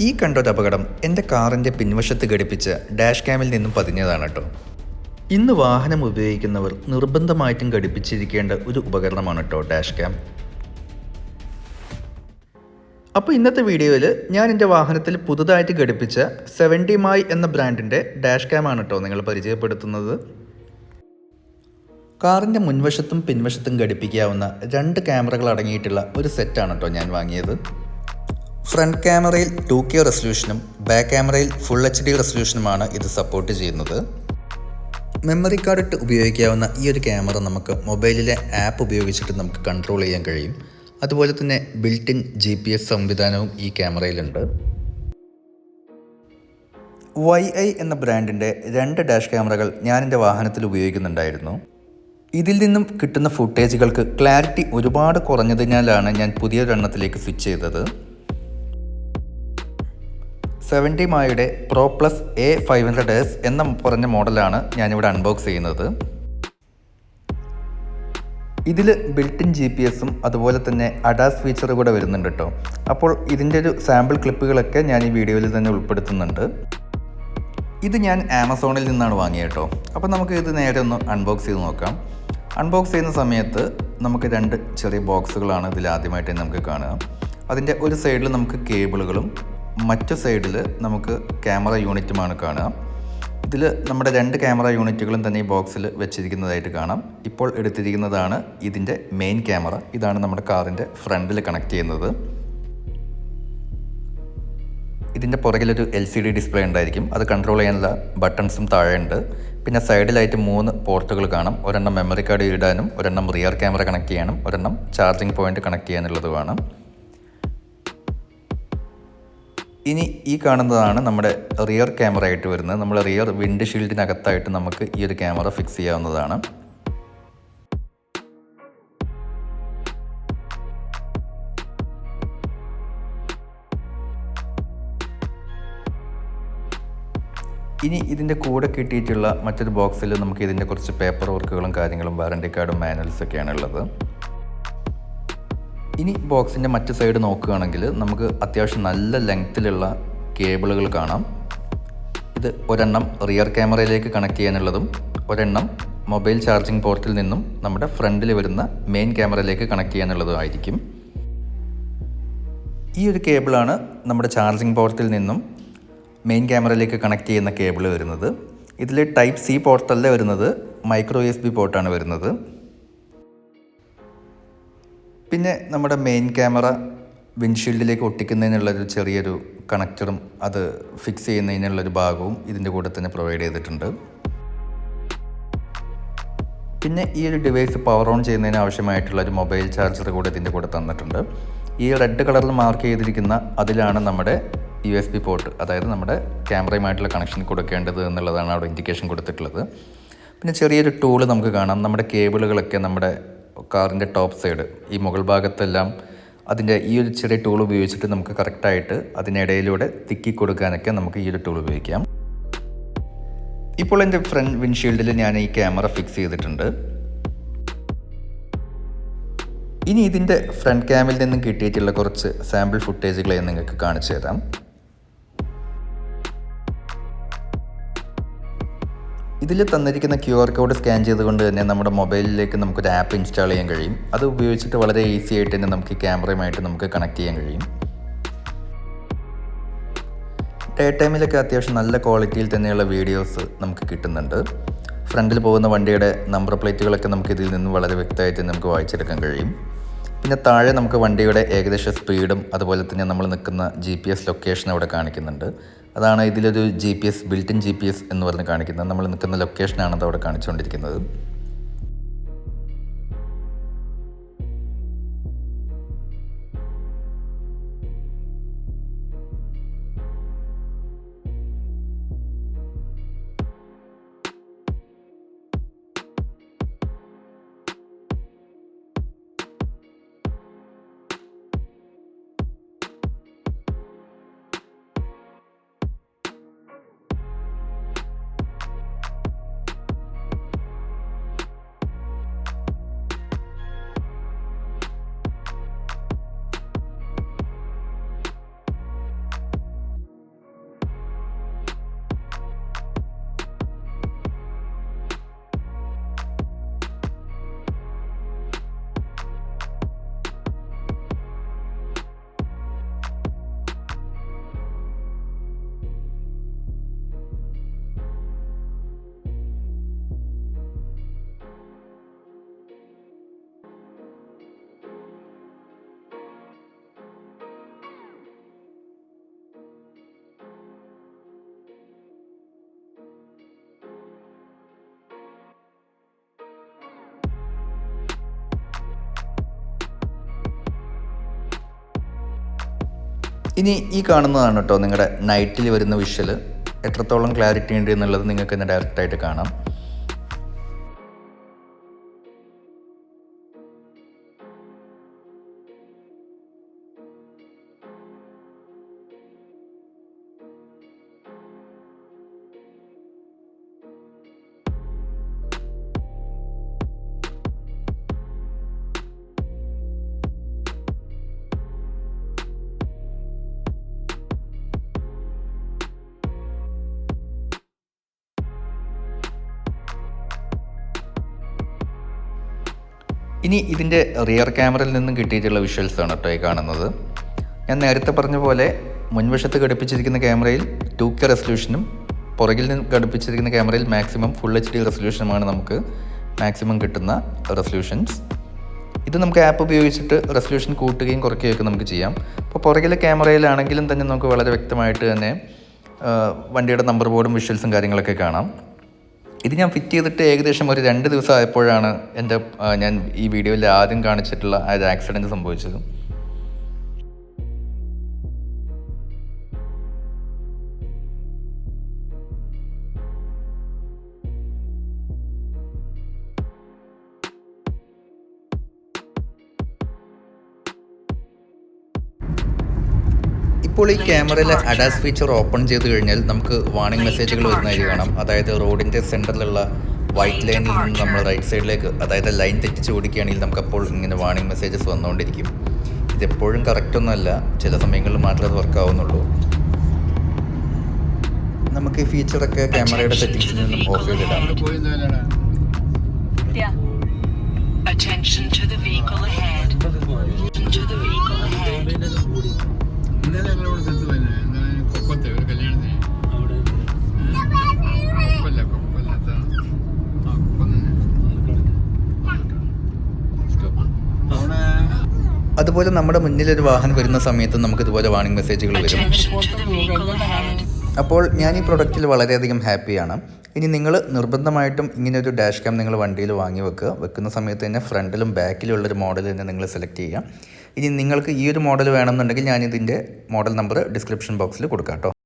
ഈ കണ്ടൊരു അപകടം എൻ്റെ കാറിൻ്റെ പിൻവശത്ത് ഘടിപ്പിച്ച ഡാഷ് ക്യാമിൽ നിന്നും പതിഞ്ഞതാണ് കേട്ടോ. ഇന്ന് വാഹനം ഉപയോഗിക്കുന്നവർ നിർബന്ധമായിട്ടും ഘടിപ്പിച്ചിരിക്കേണ്ട ഒരു ഉപകരണമാണ് കേട്ടോ ഡാഷ് ക്യാം. അപ്പോൾ ഇന്നത്തെ വീഡിയോയിൽ ഞാൻ എൻ്റെ വാഹനത്തിൽ പുതുതായിട്ട് ഘടിപ്പിച്ച 70 മൈ എന്ന ബ്രാൻഡിൻ്റെ ഡാഷ് ക്യാം ആണ് കേട്ടോ നിങ്ങൾ പരിചയപ്പെടുത്തുന്നത്. കാറിൻ്റെ മുൻവശത്തും പിൻവശത്തും ഘടിപ്പിക്കാവുന്ന 2 ക്യാമറകൾ അടങ്ങിയിട്ടുള്ള ഒരു സെറ്റാണ് കേട്ടോ ഞാൻ വാങ്ങിയത്. ഫ്രണ്ട് ക്യാമറയിൽ 2K റെസൊല്യൂഷനും ബാക്ക് ക്യാമറയിൽ ഫുൾ HD റെസൊല്യൂഷനുമാണ് ഇത് സപ്പോർട്ട് ചെയ്യുന്നത്. മെമ്മറി കാർഡ് ഇട്ട് ഉപയോഗിക്കാവുന്ന ഈ ഒരു ക്യാമറ നമുക്ക് മൊബൈലിലെ ആപ്പ് ഉപയോഗിച്ചിട്ട് നമുക്ക് കൺട്രോൾ ചെയ്യാൻ കഴിയും. അതുപോലെ തന്നെ ബിൽറ്റ് ഇൻ GPS സംവിധാനവും ഈ ക്യാമറയിലുണ്ട്. YI എന്ന ബ്രാൻഡിൻ്റെ 2 ഡാഷ് ക്യാമറകൾ ഞാൻ എൻ്റെ വാഹനത്തിൽ ഉപയോഗിക്കുന്നുണ്ടായിരുന്നു. ഇതിൽ നിന്നും കിട്ടുന്ന ഫുട്ടേജുകൾക്ക് ക്ലാരിറ്റി ഒരുപാട് കുറഞ്ഞതിനാലാണ് ഞാൻ പുതിയൊരെണ്ണത്തിലേക്ക് സ്വിച്ച് ചെയ്തത്. 70 മൈയുടെ Pro Plus A500S എന്ന പറഞ്ഞ മോഡലാണ് ഞാനിവിടെ അൺബോക്സ് ചെയ്യുന്നത്. ഇതിൽ ബിൽറ്റ് ഇൻ GPSും അതുപോലെ തന്നെ ADAS ഫീച്ചർ കൂടെ വരുന്നുണ്ട് കേട്ടോ. അപ്പോൾ ഇതിൻ്റെ ഒരു സാമ്പിൾ ക്ലിപ്പുകളൊക്കെ ഞാൻ ഈ വീഡിയോയിൽ തന്നെ ഉൾപ്പെടുത്തുന്നുണ്ട്. ഇത് ഞാൻ ആമസോണിൽ നിന്നാണ് വാങ്ങിയത് കേട്ടോ. അപ്പോൾ നമുക്ക് ഇത് നേരെ ഒന്ന് അൺബോക്സ് ചെയ്ത് നോക്കാം. അൺബോക്സ് ചെയ്യുന്ന സമയത്ത് നമുക്ക് 2 ചെറിയ ബോക്സുകളാണ് ഇതിൽ ആദ്യമായിട്ട് നമുക്ക് കാണുക. അതിൻ്റെ ഒരു സൈഡിൽ നമുക്ക് കേബിളുകളും മറ്റു സൈഡിൽ നമുക്ക് ക്യാമറ യൂണിറ്റുമാണ് കാണുക. ഇതിൽ നമ്മുടെ 2 ക്യാമറ യൂണിറ്റുകളും തന്നെ ഈ ബോക്സിൽ വെച്ചിരിക്കുന്നതായിട്ട് കാണാം. ഇപ്പോൾ എടുത്തിരിക്കുന്നതാണ് ഇതിൻ്റെ മെയിൻ ക്യാമറ. ഇതാണ് നമ്മുടെ കാറിൻ്റെ ഫ്രണ്ടിൽ കണക്ട് ചെയ്യുന്നത്. ഇതിൻ്റെ പുറകിലൊരു LCD ഡിസ്പ്ലേ ഉണ്ടായിരിക്കും. അത് കൺട്രോൾ ചെയ്യാനുള്ള ബട്ടൺസും താഴെയുണ്ട്. പിന്നെ സൈഡിലായിട്ട് 3 പോർട്ടുകൾ കാണാം. ഒരെണ്ണം മെമ്മറി കാർഡ് ഇടാനും, ഒരെണ്ണം റിയർ ക്യാമറ കണക്ട് ചെയ്യാനും, ഒരെണ്ണം ചാർജിങ് പോയിന്റ് കണക്ട് ചെയ്യാനുള്ളത് വേണം. ഇനി ഈ കാണുന്നതാണ് നമ്മുടെ റിയർ ക്യാമറ ആയിട്ട് വരുന്നത്. നമ്മൾ റിയർ വിൻഡ് ഷീൽഡിനകത്തായിട്ട് നമുക്ക് ഈ ഒരു ക്യാമറ ഫിക്സ് ചെയ്യാവുന്നതാണ്. ഇനി ഇതിൻ്റെ കൂടെ കിട്ടിയിട്ടുള്ള മറ്റൊരു ബോക്സിൽ നമുക്ക് ഇതിൻ്റെ കുറച്ച് പേപ്പർ വർക്കുകളും കാര്യങ്ങളും വാറണ്ടി കാർഡും മാനുവൽസൊക്കെയാണ് ഉള്ളത്. ഇനി ബോക്സിൻ്റെ മറ്റു സൈഡ് നോക്കുകയാണെങ്കിൽ നമുക്ക് അത്യാവശ്യം നല്ല ലെങ്ത്തിലുള്ള കേബിളുകൾ കാണാം. ഇത് ഒരെണ്ണം റിയർ ക്യാമറയിലേക്ക് കണക്ട് ചെയ്യാനുള്ളതും ഒരെണ്ണം മൊബൈൽ ചാർജിങ് പോർട്ടിൽ നിന്നും നമ്മുടെ ഫ്രണ്ടിൽ വരുന്ന മെയിൻ ക്യാമറയിലേക്ക് കണക്ട് ചെയ്യാനുള്ളതും ആയിരിക്കും. ഈ ഒരു കേബിളാണ് നമ്മുടെ ചാർജിങ് പോർട്ടിൽ നിന്നും മെയിൻ ക്യാമറയിലേക്ക് കണക്ട് ചെയ്യുന്ന കേബിൾ വരുന്നത്. ഇതിൽ ടൈപ്പ് C പോർട്ടല്ല വരുന്നത്, മൈക്രോ USB പോർട്ടാണ് വരുന്നത്. പിന്നെ നമ്മുടെ മെയിൻ ക്യാമറ വിൻഡ്ഷീൽഡിലേക്ക് ഒട്ടിക്കുന്നതിനുള്ളൊരു ചെറിയൊരു കണക്ടറും അത് ഫിക്സ് ചെയ്യുന്നതിനുള്ളൊരു ഭാഗവും ഇതിൻ്റെ കൂടെ തന്നെ പ്രൊവൈഡ് ചെയ്തിട്ടുണ്ട്. പിന്നെ ഈ ഒരു ഡിവൈസ് പവർ ഓൺ ചെയ്യുന്നതിന് ആവശ്യമായിട്ടുള്ളൊരു മൊബൈൽ ചാർജർ കൂടെ ഇതിൻ്റെ കൂടെ തന്നിട്ടുണ്ട്. ഈ റെഡ് കളറിൽ മാർക്ക് ചെയ്തിരിക്കുന്ന അതിലാണ് നമ്മുടെ USB പോർട്ട്, അതായത് നമ്മുടെ ക്യാമറയുമായിട്ടുള്ള കണക്ഷൻ കൊടുക്കേണ്ടത് എന്നുള്ളതാണ് അവിടെ ഇൻഡിക്കേഷൻ കൊടുത്തിട്ടുള്ളത്. പിന്നെ ചെറിയൊരു ടൂള് നമുക്ക് കാണാം. നമ്മുടെ കേബിളുകളൊക്കെ നമ്മുടെ കാറിൻ്റെ ടോപ്പ് സൈഡ് ഈ മുകൾ ഭാഗത്തെല്ലാം അതിൻ്റെ ഈ ഒരു ചെറിയ ടൂൾ ഉപയോഗിച്ചിട്ട് നമുക്ക് കറക്റ്റായിട്ട് അതിനിടയിലൂടെ തിക്കി കൊടുക്കാനൊക്കെ നമുക്ക് ഈ ഒരു ടൂൾ ഉപയോഗിക്കാം. ഇപ്പോൾ എൻ്റെ ഫ്രണ്ട് വിൻഡ്ഷീൽഡിൽ ഞാൻ ഈ ക്യാമറ ഫിക്സ് ചെയ്തിട്ടുണ്ട്. ഇനി ഇതിൻ്റെ ഫ്രണ്ട് ക്യാമിൽ നിന്നും കിട്ടിയിട്ടുള്ള കുറച്ച് സാമ്പിൾ ഫുട്ടേജുകൾ ഞാൻ നിങ്ങൾക്ക് കാണിച്ചു തരാം. ഇതിൽ തന്നിരിക്കുന്ന QR കോഡ് സ്കാൻ ചെയ്തുകൊണ്ട് തന്നെ നമ്മുടെ മൊബൈലിലേക്ക് നമുക്കൊരു ആപ്പ് ഇൻസ്റ്റാൾ ചെയ്യാൻ കഴിയും. അത് ഉപയോഗിച്ചിട്ട് വളരെ ഈസി ആയിട്ട് തന്നെ നമുക്ക് ക്യാമറയുമായിട്ട് നമുക്ക് കണക്ട് ചെയ്യാൻ കഴിയും. ഡേ ടൈമിലൊക്കെ അത്യാവശ്യം നല്ല ക്വാളിറ്റിയിൽ തന്നെയുള്ള വീഡിയോസ് നമുക്ക് കിട്ടുന്നുണ്ട്. ഫ്രണ്ടിൽ പോകുന്ന വണ്ടിയുടെ നമ്പർ പ്ലേറ്റുകളൊക്കെ നമുക്ക് ഇതിൽ നിന്ന് വളരെ വ്യക്തമായിട്ട് നമുക്ക് വായിച്ചെടുക്കാൻ കഴിയും. പിന്നെ താഴെ നമുക്ക് വണ്ടിയുടെ ഏകദേശ സ്പീഡും അതുപോലെ തന്നെ നമ്മൾ നിൽക്കുന്ന GPS ലൊക്കേഷൻ അവിടെ കാണിക്കുന്നുണ്ട്. അതാണ് ഇതിലൊരു ബിൽറ്റ് ഇൻ GPS എന്ന് പറഞ്ഞ് കാണിക്കുന്നത്. നമ്മൾ നിൽക്കുന്ന ലൊക്കേഷനാണ് അത് അവിടെ കാണിച്ചുകൊണ്ടിരിക്കുന്നത്. ഇനി ഈ കാണുന്നതാണ് കേട്ടോ നിങ്ങളുടെ നൈറ്റിൽ വരുന്ന വിഷ്വൽ. എത്രത്തോളം ക്ലാരിറ്റി ഉണ്ട് എന്നുള്ളത് നിങ്ങൾക്ക് തന്നെ ഡയറക്റ്റായിട്ട് കാണാം. ഇനി ഇതിൻ്റെ റിയർ ക്യാമറയിൽ നിന്നും കിട്ടിയിട്ടുള്ള വിഷ്വൽസാണ് കേട്ടോ ഈ കാണുന്നത്. ഞാൻ നേരത്തെ പറഞ്ഞ പോലെ മുൻവശത്ത് ഘടിപ്പിച്ചിരിക്കുന്ന ക്യാമറയിൽ 2K റെസൊല്യൂഷനും പുറകിൽ നിന്ന് ഘടിപ്പിച്ചിരിക്കുന്ന ക്യാമറയിൽ മാക്സിമം ഫുൾ HD റെസൊല്യൂഷനുമാണ് നമുക്ക് മാക്സിമം കിട്ടുന്ന റെസൊല്യൂഷൻസ്. ഇത് നമുക്ക് ആപ്പ് ഉപയോഗിച്ചിട്ട് റെസൊല്യൂഷൻ കൂട്ടുകയും കുറയ്ക്കുകയൊക്കെ നമുക്ക് ചെയ്യാം. അപ്പോൾ പുറകിലെ ക്യാമറയിലാണെങ്കിലും തന്നെ നമുക്ക് വളരെ വ്യക്തമായിട്ട് തന്നെ വണ്ടിയുടെ നമ്പർ ബോർഡും വിഷ്വൽസും കാര്യങ്ങളൊക്കെ കാണാം. ഇത് ഞാൻ ഫിറ്റ് ചെയ്തിട്ട് ഏകദേശം ഒരു 2 ദിവസം ആയപ്പോഴാണ് ഞാൻ ഈ വീഡിയോയിൽ ആദ്യം കാണിച്ചിട്ടുള്ള ആ ഒരു ആക്സിഡൻറ്റ് സംഭവിച്ചത്. ഇപ്പോൾ ഈ ക്യാമറയിലെ അഡാസ് ഫീച്ചർ ഓപ്പൺ ചെയ്ത് കഴിഞ്ഞാൽ നമുക്ക് വാർണിംഗ് മെസ്സേജുകൾ വരുന്നതായി കാണാം. അതായത് റോഡിൻ്റെ സെൻറ്ററിലുള്ള വൈറ്റ് ലൈനിൽ നിന്ന് നമ്മൾ റൈറ്റ് സൈഡിലേക്ക്, അതായത് ലൈൻ തെറ്റിച്ച് ഓടിക്കുകയാണെങ്കിൽ നമുക്കപ്പോൾ ഇങ്ങനെ വാർണിംഗ് മെസ്സേജസ് വന്നുകൊണ്ടിരിക്കും. ഇതെപ്പോഴും കറക്റ്റൊന്നുമല്ല, ചില സമയങ്ങളിൽ മാത്രമേ അത് വർക്ക് ആവുന്നുള്ളൂ. നമുക്ക് ഈ ഫീച്ചറൊക്കെ ക്യാമറയുടെ സെറ്റിംഗ്സിൽ നിന്നും ഓഫ് ചെയ്തിടാം. അതുപോലെ നമ്മുടെ മുന്നിലൊരു വാഹനം വരുന്ന സമയത്ത് നമുക്ക് ഇതുപോലെ വാർണിംഗ് മെസ്സേജുകൾ വരും. അപ്പോൾ ഞാൻ ഈ പ്രൊഡക്റ്റിൽ വളരെയധികം ഹാപ്പിയാണ്. ഇനി നിങ്ങൾ നിർബന്ധമായിട്ടും ഇങ്ങനെയൊരു ഡാഷ് ക്യാം നിങ്ങൾ വണ്ടിയിൽ വാങ്ങി വെക്കുന്ന സമയത്ത് തന്നെ ഫ്രണ്ടിലും ബാക്കിലും ഉള്ളൊരു മോഡൽ തന്നെ നിങ്ങൾ സെലക്ട് ചെയ്യുക. ഇനി നിങ്ങൾക്ക് ഈ ഒരു മോഡൽ വേണമെന്നുണ്ടെങ്കിൽ ഞാനിതിൻ്റെ മോഡൽ നമ്പർ ഡിസ്ക്രിപ്ഷൻ ബോക്സിൽ കൊടുക്കാം കേട്ടോ.